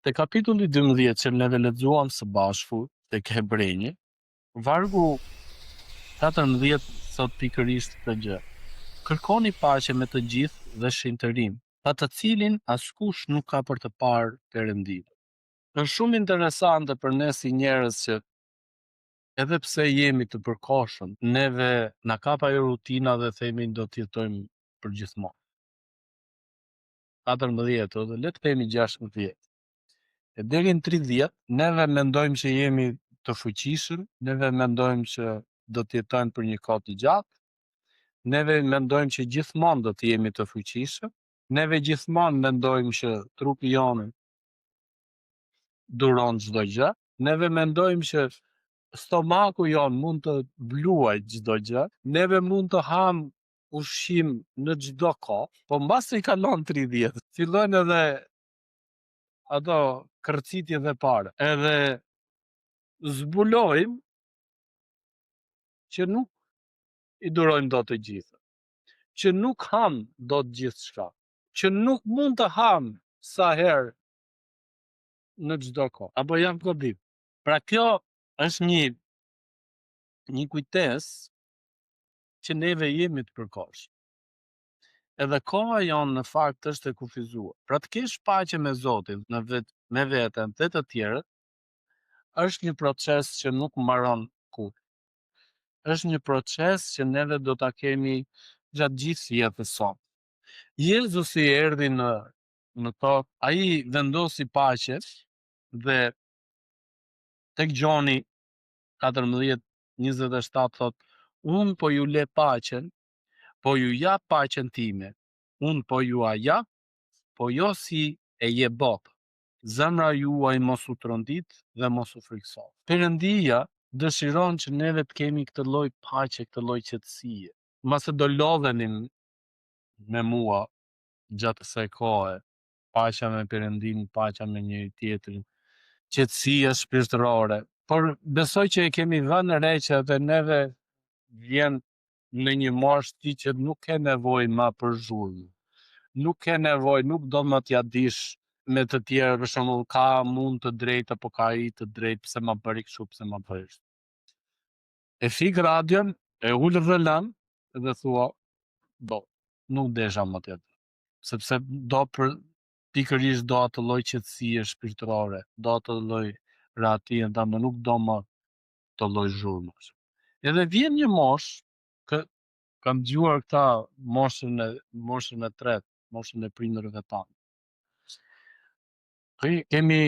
Te kapitulli 12 që ne lexuam së bashku tek Hebrejnë, vargu 14 thot pikërisht këtë gjë. Kërkoni paqe me të gjithë dhe shenjtërim, pa të cilin askush nuk ka për të parë Perëndimin. Është shumë interesante për ne si njerëz që edhe pse jemi të përkohshëm, neve na kap ajo rutina dhe themi do të jetojmë përgjithmonë. 14 ose le të themi 16. E deri në 30, neve mendojmë që jemi të fuqishëm, neve mendojmë që do të jetojmë për një kohë të gjatë, neve mendojmë që gjithmonë do të jemi të fuqishëm, neve gjithmonë mendojmë që trupi jonë duron çdo gjë, neve mendojmë që stomaku jonë mund të bluaj çdo gjë, neve mund të ham ushqim në çdo kohë, po mbasi i kalon 30, fillojnë edhe ato kërcitje dhe parë, edhe zbulojmë që nuk i durojmë dot të gjitha, që nuk ham dot gjithçka, që nuk mund të ham sa herë në çdo kohë, apo jam gabim. Pra kjo është një kujtesë që neve jemi të përkohshëm. Edhe koha jonë në fakt është e kufizuar. Pra të kesh paqe me Zotin me veten dhe të tjerët, është një proces që nuk mbaron kurrë. Është një proces që neve do ta kemi gjatë gjithë jetës sonë. Jezusi erdhi në tokë, ai vendosi paqe dhe tek Gjoni 14:27 thot: "Unë po ju le paqen, po ju jap paqen time. Unë po ju a jap, po jo si e jep bota. Zemra juaj mos u trondit dhe mos u frikso." Perëndia dëshiron që neve të kemi këtë lloj paqe, këtë lloj qetësie. Mase do lodhenim me mua gjatë kësaj kohe, paqja me Perëndin, paqja me njëri tjetrin, qetësia shpirtërore. Por besoj që e kemi vënë re që edhe neve vjen në një moshë ti që nuk ke nevojë më për zhurmë. Nuk ke nevojë, nuk do më t'ja dish me të tjerë, për shembull, ka mund të drejtë apo ka ai të drejtë, pse ma bëri kështu, pse ma bëri kështu. E fik radion, e ul rrëlan dhe thua, nuk desha më t'ja di. Sepse pikërisht do atë lloj qetësie shpirtërore, do atë lloj rahatije, ndërsa nuk do më të lloj zhurmësh. Edhe vjen një moshë, kam dëgjuar këta moshën e tretë, moshën e prindërve tanë. Kemi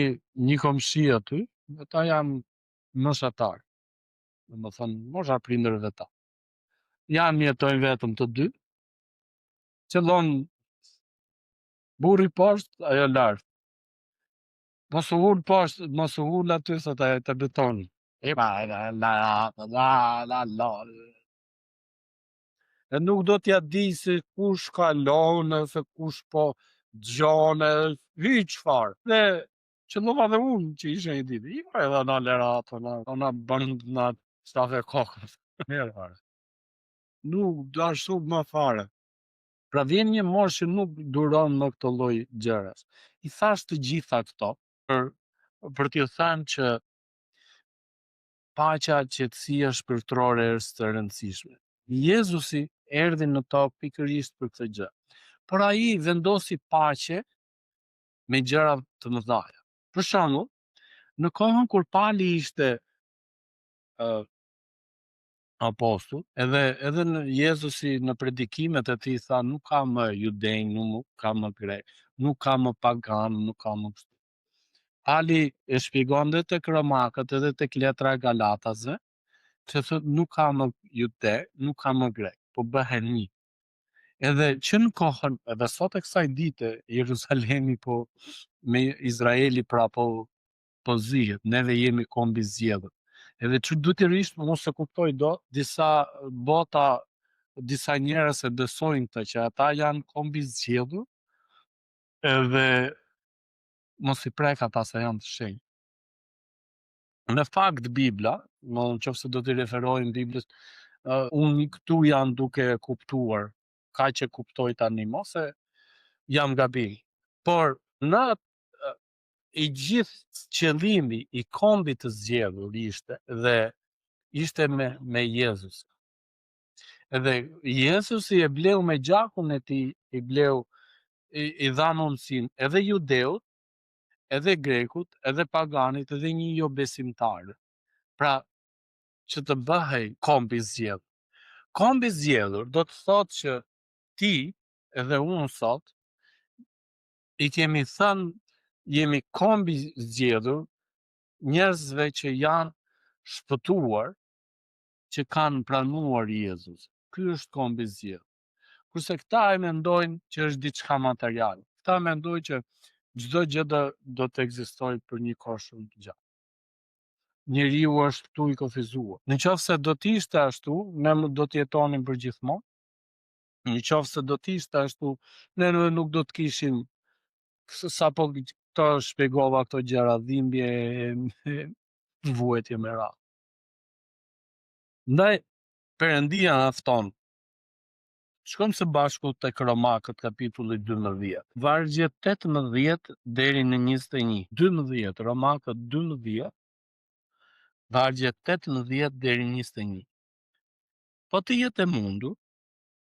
një komshi aty, ata janë moshatar, domethënë mosha e prindërve tanë. Jetojnë vetëm të dy, qëllon burri poshtë, ajo lart. Mos u ul poshtë, mos u ul aty sot ajo te betoni. E nuk do t'ja di se kush kalon, se kush po gjone, hiç fare. Dhe qëllova dhe unë që ishe një ditë. Edhe na leratë, na bënd na stafe kokës. Mirë fare. Nuk do ashtu më fare. Pra vjen një moshë që nuk duron më këtë lloj gjërash. I thash të gjitha këto për t'ju thënë që paqja, qetësia shpirtërore është e rëndësishme. Jezusi erdhi në tokë pikërisht për këtë gjë. Por ai vendosi paqe me gjëra të mëdha. Për shembull, në kohën kur Pali ishte apostull, edhe në Jezusi në predikimet e tij tha nuk ka më judenj, nuk ka më grek, nuk ka më pagan, nuk ka më kështu. Pali e shpjegon dhe tek romakët edhe tek letra e Galatasve, që thot nuk ka më jude, nuk ka më grek, po bëhen një. Edhe që në kohën, edhe sot e kësaj dite, Jeruzalemi po me Izraeli pra po zihet, neve jemi kombi zgjedhur. Edhe çuditërisht mos e kuptoj dot disa njerëz e besojnë këtë që ata janë kombi zgjedhur, edhe mos i prek ata se janë të shenjtë. Në fakt Bibla, nëse do të referojmë Biblës, unë këtu janë duke kuptuar, ka që kuptoj tani, mos e jam gabim. Por në i gjithë qëllimi i kombit të zgjedhur ishte me Jezus. Edhe Jezusi e bleu me gjakun e tij, i dha mundësinë edhe judeut, edhe grekut, edhe paganit, edhe një jo besimtar. Pra, që të bëhej kombi zgjedhur. Kombi zgjedhur do të thotë që ti edhe unë sot i kemi thënë, jemi kombi zgjedhur njerëzve që janë shpëtuar, që kanë pranuar Jezus. Ky është kombi zgjedhur. Kurse këta e mendojnë që është diçka materiale. Këta mendojnë që çdo gjë do të ekzistojë për një kohë shumë të gjatë. Njeriu është këtu i kufizuar. Në qoftë se do të ishte ashtu, ne do të jetonim për gjithmonë. Në qoftë se do të ishte ashtu, ne nuk do të kishim sapo këto shpjegova këto gjëra, dhimbje, vuajtje me radhë. Ndaj Perëndia na fton. Shkojmë së bashku tek Romakët kapitulli 12. Vargje 18 deri në 21. 12, Romakët 12, vargje 18 deri në 21. Po të jetë e mundur,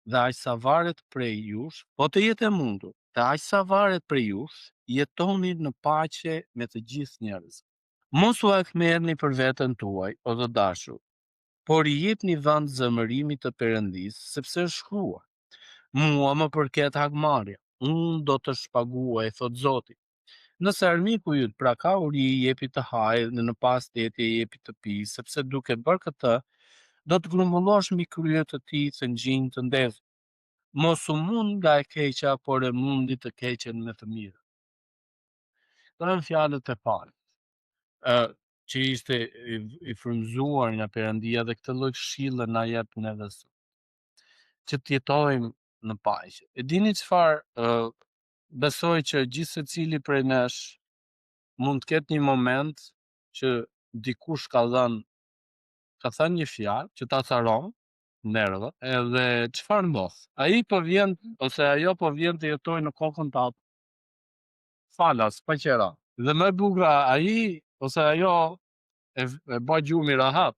dhe aq sa varet prej jush, jetoni në paqe me të gjithë njerëzit. Mos u akmerrni për veten tuaj, o të dashur, por i jepni vend zemërimit të Perëndisë, sepse është shkruar: Mua më përket hakmarrja, unë do të shpaguaj, thot Zoti. Nëse armiku yt pra ka uri, i jepi të hajë, dhe në pas tetje i jepi të pi, sepse duke bërë këtë, do të grumbullosh mbi kryet të tij të ngjinj të ndezur. Mos u mund nga e keqja, por e mundi të keqen me të mirë. Këto janë fjalët e Palit, që ishte i frymzuar nga Perëndia, dhe këtë lloj këshille na jep neve sot, që të jetojmë në paqe. E dini çfarë? Besoj që gjithë secili prej nesh mund të ketë një moment që dikush ka thënë një fjalë që ta tharon nerva, edhe çfarë ndodh? Ai po vjen ose ajo po vjen të jetojë në kokën tatë. Falas, pa qera. Dhe më e bukur, ai ose ajo e bë gjumi rahat.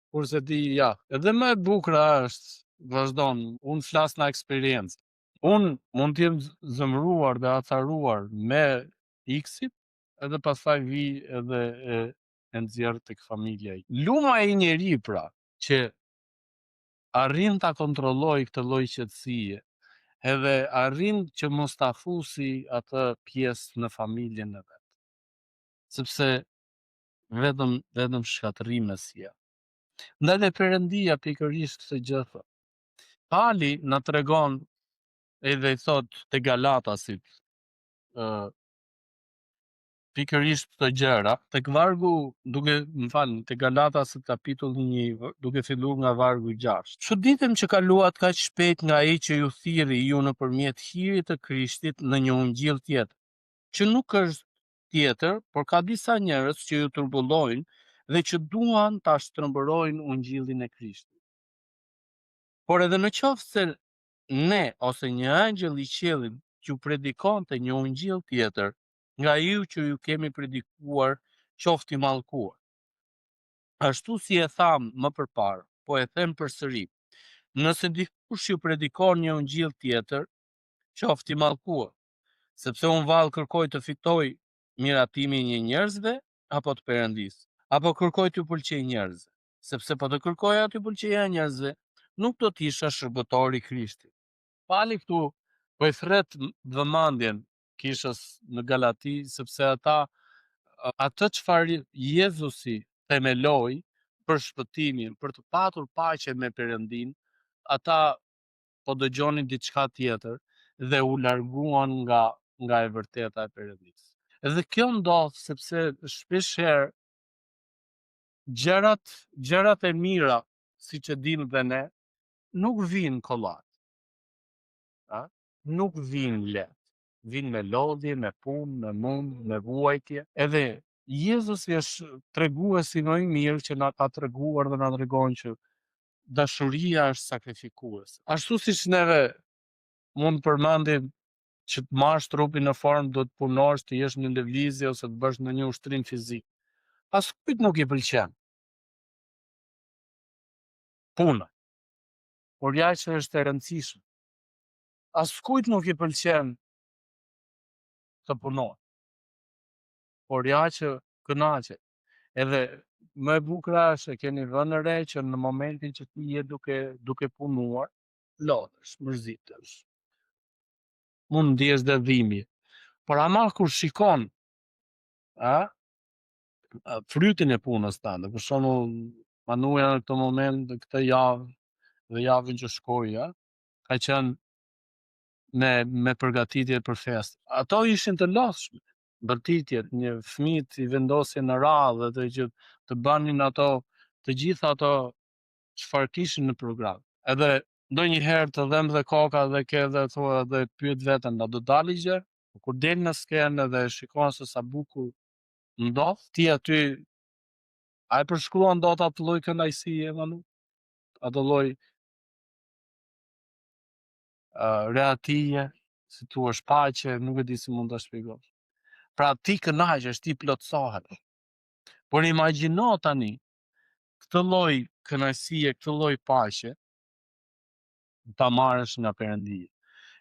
Kurse ti ja. Edhe më e bukur është, vazhdon, unë flas nga eksperiencë. Unë mund të jem zëmruar dhe atharuar me X-it, edhe pastaj vi edhe e nxjerr tek familja. Luma e njeri pra, që arrin ta kontrolloj këtë lloj qetësie, edhe arrin që mos ta fusi atë pjesë në familjen e vet. Sepse vetëm shkatërrime sjell. Ndaj dhe Perëndia pikërisht këtë gjë thot. Pali na tregon edhe i thot te Galatasit, pikërisht këto gjëra, tek vargu, te Galatasit kapitulli 1, duke filluar nga vargu 6. Çuditem që kaluat kaq shpejt nga ai që ju thirrri ju nëpërmjet hirit të Krishtit në një ungjill tjetër, që nuk është tjetër, por ka disa njerëz që ju turbullojnë dhe që duan ta shtrembërojnë ungjillin e Krishtit. Por edhe në qoftë se ne ose një angjëll i qiellit ju predikonte një ungjill tjetër nga ju që ju kemi predikuar, qoftë i mallkuar. Ashtu si e tham më përpara, po e them përsëri. Nëse dikush ju predikon një ungjill tjetër, qoftë i mallkuar, sepse unë vallë kërkoj të fitoj miratimin e njerëzve apo të Perëndisë, apo kërkoj t'ju pëlqej njerëzve, sepse po të kërkoja t'ju pëlqeja njerëzve, nuk do të isha shërbëtor i Krishtit. Pali këtu po i thret vëmendjen kishës në Galati, sepse atë çfarë Jezusi themeloi për shpëtimin, për të patur paqe me Perëndin, ata po dëgjonin diçka tjetër dhe u larguan nga e vërteta e Perëndisë. Edhe kjo ndodh sepse shpeshherë gjërat e mira, siç e dimë dhe ne, nuk vijnë kollaj. Nuk vijnë lehtë. Vijnë me lodhje, me punë, me mund, me vuajtje. Edhe Jezusi është treguesi më i mirë që na ka treguar dhe na tregon që dashuria është sakrifikuese. Ashtu siç neve mund përmendim që të marrësh trupin në formë, do të punosh, të jesh në lëvizje ose të bësh në një ushtrim fizik. Askujt nuk i pëlqen puna, por ja që është e rëndësishme. Askujt nuk i pëlqen të punoj, por ja që kënaqet. Edhe më e bukur është e keni vënë re që në momentin që ti je duke punuar, lodhesh, mërzitesh, mund ndjesh dhe dhimbje. Por ama kur shikon frytin e punës tënde, për shembull, Manuja në këtë moment, këtë javë dhe javën që shkoi, ka qenë me përgatitje për fest. Ato ishin të lodhshme, bërtitjet, një fëmijët i vendosin në radhë dhe që të banin ato, të gjitha ato çfarë kishin në program. Edhe ndonjëherë të dhem dhe koka dhe ke dhe thua dhe pyet veten, a do dalë gjë? Kur del në skenë dhe shikon se sa bukur ndodh, ti aty a e përshkruan dot atë lloj kënaqësie, Manu? Atë lloj reatije, si thua paqe, nuk e di si mund ta shpjegosh. Pra ti kënaqesh, ti plotësohesh. Por imagjino tani këtë lloj kënaqësie, këtë lloj paqe ta marrësh nga Perëndia.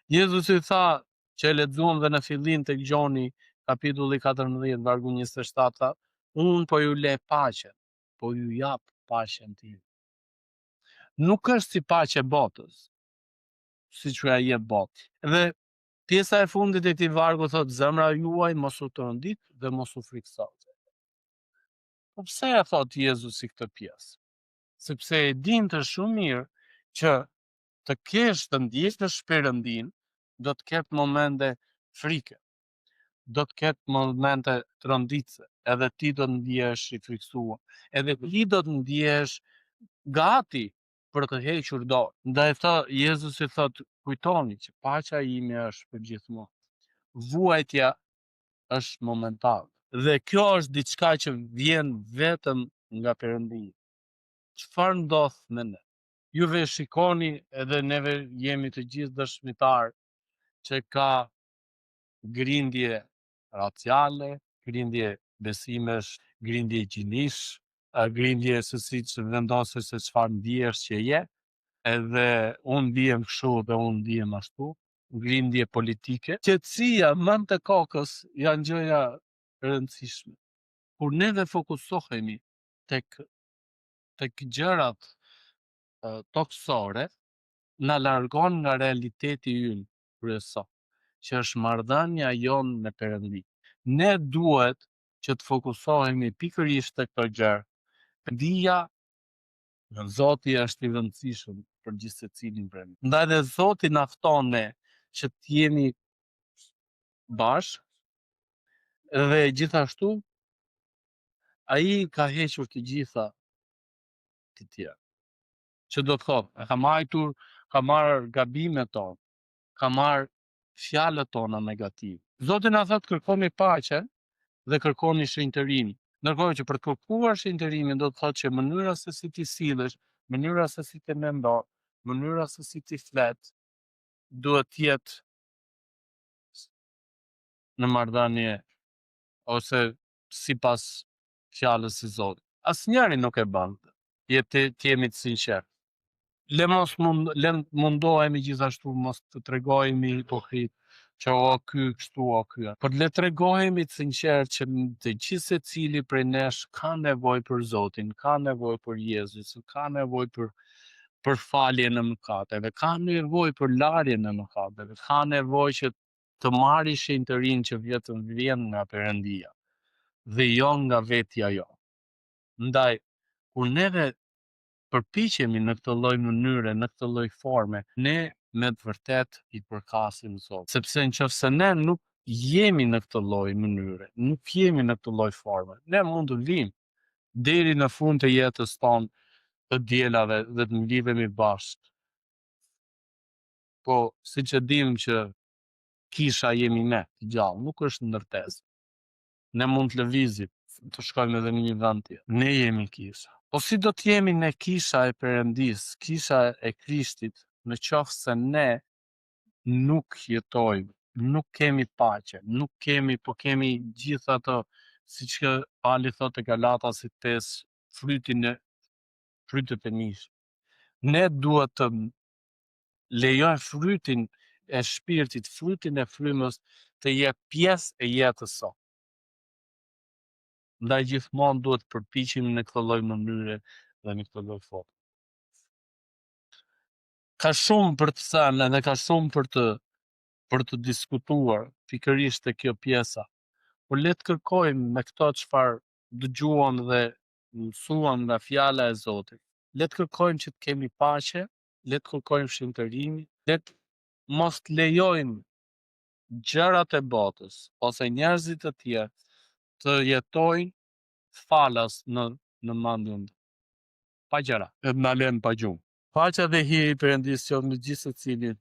Jezusi tha, që e lexuam dhe në fillim tek Gjoni, kapitulli 14, vargu 27, tha, unë po ju le paqen, po ju jap paqen time. Nuk është si paqe botës, si që ai jep botë. Dhe pjesa e fundit e këtij vargu thot, zemra juaj mos u tërëndit dhe mos u friksohet. Po pse e thot Jezusi këtë pjesë? Sepse e dinte shumë mirë që të kesh të ndjekësh Perëndin, do të ketë momente frike, do të ketë momente tronditse, edhe ti do të ndjehesh i friksuar, edhe ti do të ndjehesh gati për të hequr dorë. Ndaj Jezusi thot, kujtoni që paqja ime është për gjithmonë. Vuajtja është momentale. Dhe kjo është diçka që vjen vetëm nga Perëndia. Çfarë ndodh me ne? Juve shikoni edhe neve jemi të gjithë dëshmitar që ka grindje raciale, grindje besimesh, grindje gjinish, grindje se si që vendosesh se çfarë ndihesh që je, edhe unë ndihem kështu dhe unë ndihem ashtu, grindje politike. Qetësia mend të kokës janë gjëra rëndësishme. Kur neve fokusohemi tek gjërat toksore, na largon nga realiteti ynë kryesor, që është marrëdhënia jonë me Perëndin. Ne duhet që të fokusohemi pikërisht tek këto gjëra. Perëndia, Zoti është i rëndësishëm për gjithë secilin prej nesh. Ndaj dhe Zoti na fton ne që të jemi bashkë dhe gjithashtu ai ka hequr të gjitha të tjera. Që do të thotë, ka marrë gabimet tonë, ka marrë fjalët tona negative. Zoti na thotë kërkoni paqen dhe kërkoni shenjtërimin. Ndërkohë që për të kërkuar shenjtërimin do të thotë që mënyra se si ti sillesh, mënyra se si ti mendon, mënyra se si ti flet, duhet të jetë në marrëdhënie ose sipas fjalës së Zotit. Asnjëri nuk e bën. Të jemi të sinqertë. Le mundohemi gjithashtu mos të tregojmë hipokrit që o ky kështu o ky. Por le tregojmë të sinqertë që të gjithë secili prej nesh ka nevojë për Zotin, ka nevojë për Jezusin, ka nevojë për falje në mëkateve, ka nevojë për larje në mëkateve, ka nevojë që të marrë shenjtërinë që vjen nga Perëndia dhe jo nga vetja jo. Ndaj, kur neve përpiqemi në këtë lloj mënyre, në këtë lloj forme, ne me të vërtet i përkasim Zotit. Sepse nëse ne nuk jemi në këtë lloj mënyre, nuk jemi në këtë lloj forme, ne mund të vim deri në fund të jetës tonë të dielave dhe të mblidhemi bashkë. Po, siç e dim që kisha jemi ne, të gjallë, nuk është ndërtesë. Ne mund të lëvizim, të shkojmë edhe në një vend tjetër. Ne jemi kisha. Po si do të jemi ne kisha e Perëndis, kisha e Krishtit, në qoftë se ne nuk jetojmë nuk kemi paqe, nuk kemi, po kemi gjithë ato, siç që Pali thotë te Galatas 5, frytet e mish. Ne duhet të lejojmë frytin e shpirtit, frytin e frymës të jetë pjesë e jetës sonë. Ndaj gjithmonë duhet të përpiqemi në këtë lloj mënyre dhe në këtë lloj forme. Ka shumë për të thënë dhe ka shumë për të diskutuar pikërisht te kjo pjesa. Po le të kërkojmë me këto çfarë dëgjuam dhe mësuam nga fjala e Zotit. Le të kërkojmë që të kemi paqe, le të kërkojmë shëntërimin, le të mos të lejojmë gjërat e botës ose njerëzit e tjerë të jetojnë falas në mendjen. Pa gjëra, na lënë pa gjumë. Paqja dhe hiri i Perëndisë qoftë me gjithë secilin.